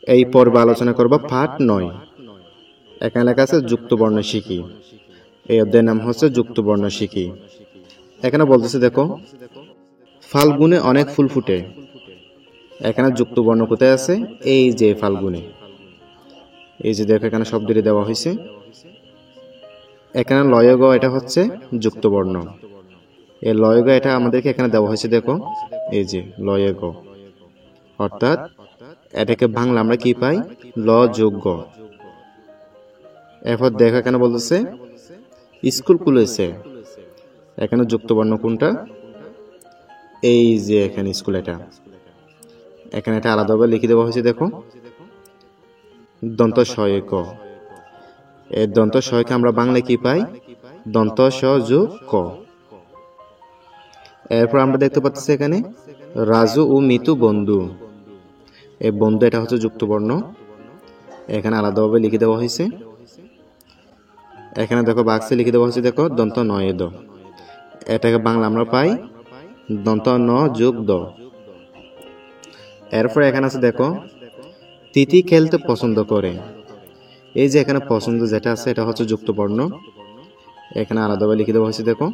এই পর্বে আলোচনা করব পাঠ 9। এখানে লেখা আছে যুক্ত বর্ণ শিখি। এই অধ্যায়ের নাম হচ্ছে যুক্ত বর্ণ শিখি। এখানে বলতেছে দেখো, ফাল্গুনে অনেক ফুল ফুটে। এখানে যুক্ত বর্ণ কোথায় আছে? এই যে ফাল্গুনে, এই যে দেখো এখানে শব্দটি দেওয়া হয়েছে। এখানে লয়গ, এটা হচ্ছে যুক্ত বর্ণ। এই লয়গ এটা আমাদেরকে এখানে দেওয়া হয়েছে, দেখো এই যে লয়গ, অর্থাৎ এটাকে বাংলা আমরা কি পাই? ল যোগ গ। এরপর দেখো এখানে বলতেছে স্কুল খুলেছে। এখানে যুক্ত বর্ণ কোনটা? এই যে এখানে স্কুল, এখানে এটা আলাদাভাবে লিখে দেওয়া হয়েছে, দেখো দন্ত শয় ক। এই দন্ত শয়কে আমরা বাংলায় কি পাই? দন্ত স যোগ ক। এরপর আমরা দেখতে পাচ্ছি এখানে রাজু ও মিতু বন্ধু। এই বন্ধু এটা হচ্ছে যুক্ত বর্ণ, এখানে আলাদাভাবে লিখে দেওয়া হয়েছে। এখানে দেখো বাক্সে লিখে দেওয়া হয়েছে, দেখো দন্ত নয় দ। এটাকে বাংলা আমরা পাই দন্ত ন যোগ দ। এরপর এখানে আছে দেখো তিথি খেলতে পছন্দ করে। এই যে এখানে পছন্দ যেটা আছে এটা হচ্ছে যুক্ত বর্ণ, এখানে আলাদাভাবে লিখে দেওয়া হয়েছে, দেখো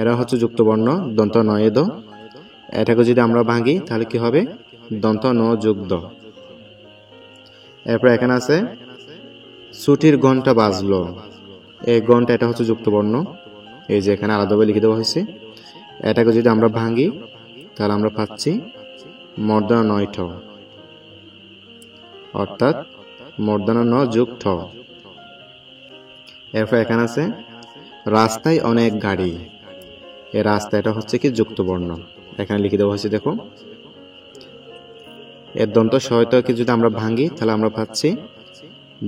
এরা হচ্ছে যুক্ত বর্ণ দন্ত নয় দ। এটাকে যদি আমরা ভাঙি তাহলে কি হবে? দন্ত ন যোগ দ। এরপর এখানে আছে ছুটির ঘন্টা বাজলো। এই ঘন্টা এটা হচ্ছে যুক্ত বর্ণ, এই যে এখানে আলাদাভাবে লিখে দেওয়া হয়েছে। এটাকে যদি আমরা ভাঙি তাহলে আমরা পাচ্ছি মর্দনা নয় ঠ, অর্থাৎ মর্দনা ন যোগ ঠ। এরপর এখানে আছে রাস্তায় অনেক গাড়ি। এই রাস্তা এটা হচ্ছে কি? যুক্ত বর্ণ, এখানে লিখে দেওয়া হয়েছে, দেখো এর দন্ত সহায়তাকে যদি আমরা ভাঙি তাহলে আমরা পাচ্ছি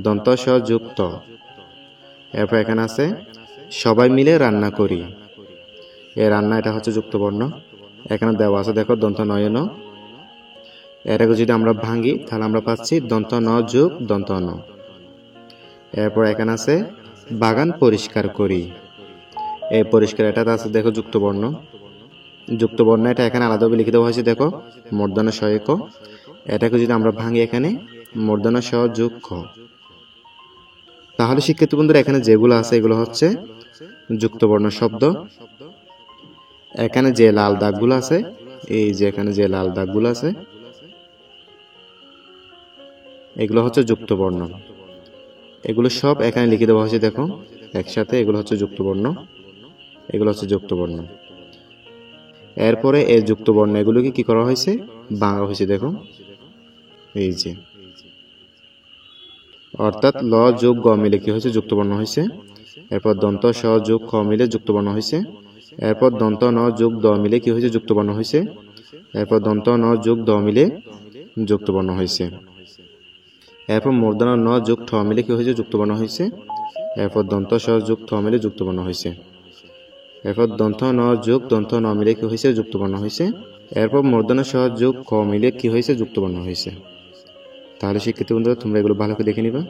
দন্ত স যুক্ত। এরপর এখানে আছে সবাই মিলে রান্না করি। এই রান্না এটা হচ্ছে যুক্ত বর্ণ, এখানে দেওয়া আছে, দেখো দন্ত নয় ন। এটাকে যদি আমরা ভাঙি তাহলে আমরা পাচ্ছি দন্ত ন যোগ দন্ত ন। এরপর এখানে আছে বাগান পরিষ্কার করি। এই পরিষ্কার এটা আছে, দেখো যুক্ত বর্ণ। যুক্ত বর্ণ এটা এখানে আলাদাভাবে লিখে দেওয়া হয়েছে, দেখো মূর্ধন্য ষ ক। এটাকে যদি আমরা ভাঙি এখানে মূর্ধন্য স যোগ খ। তাহলে শিক্ষার্থী বন্ধুরা এখানে যেগুলো আছে এগুলো হচ্ছে যুক্ত বর্ণ শব্দ। এখানে যে লাল দাগগুলো আছে, এই যে এখানে যে লাল দাগগুলো আছে এগুলো হচ্ছে যুক্ত বর্ণ। এগুলো সব এখানে লিখে দেওয়া হয়েছে, দেখো একসাথে, এগুলো হচ্ছে যুক্ত বর্ণ, এগুলো হচ্ছে যুক্ত বর্ণ। এরপরে এই যুক্ত বর্ণ এগুলোকে কি করা হয়েছে? ভাঙা হয়েছে, দেখো এই যে, অর্থাৎ ল যোগ গ মিলে কি হয়েছে? যুক্ত বর্ণ হয়েছে। এরপর দন্ত স যোগ খ মিলে যুক্ত বর্ণ হয়েছে। এরপর দন্ত ন যোগ দ মিলে কি হয়েছে? যুক্ত বর্ণ হয়েছে। এরপর দন্ত ন যোগ দ মিলে যুক্ত বর্ণ হয়েছে। এরপর মূর্ধন্য ন যোগ ঠ মিলে কি হয়েছে? যুক্ত বর্ণ হয়েছে। এরপর দন্ত স যোগ ঠ মিলে যুক্ত বর্ণ হয়েছে। এরপর দন্ত ন যোগ দন্ত ন মিলে কি হয়েছে? যুক্ত বর্ণ হয়েছে। এরপর মূর্ধন্য স যোগ খ মিলে কি হয়েছে? যুক্ত বর্ণ হয়েছে। তাহলে শিক্ষার্থী বন্ধুরা তোমরা এগুলো ভালো করে দেখে নিবা।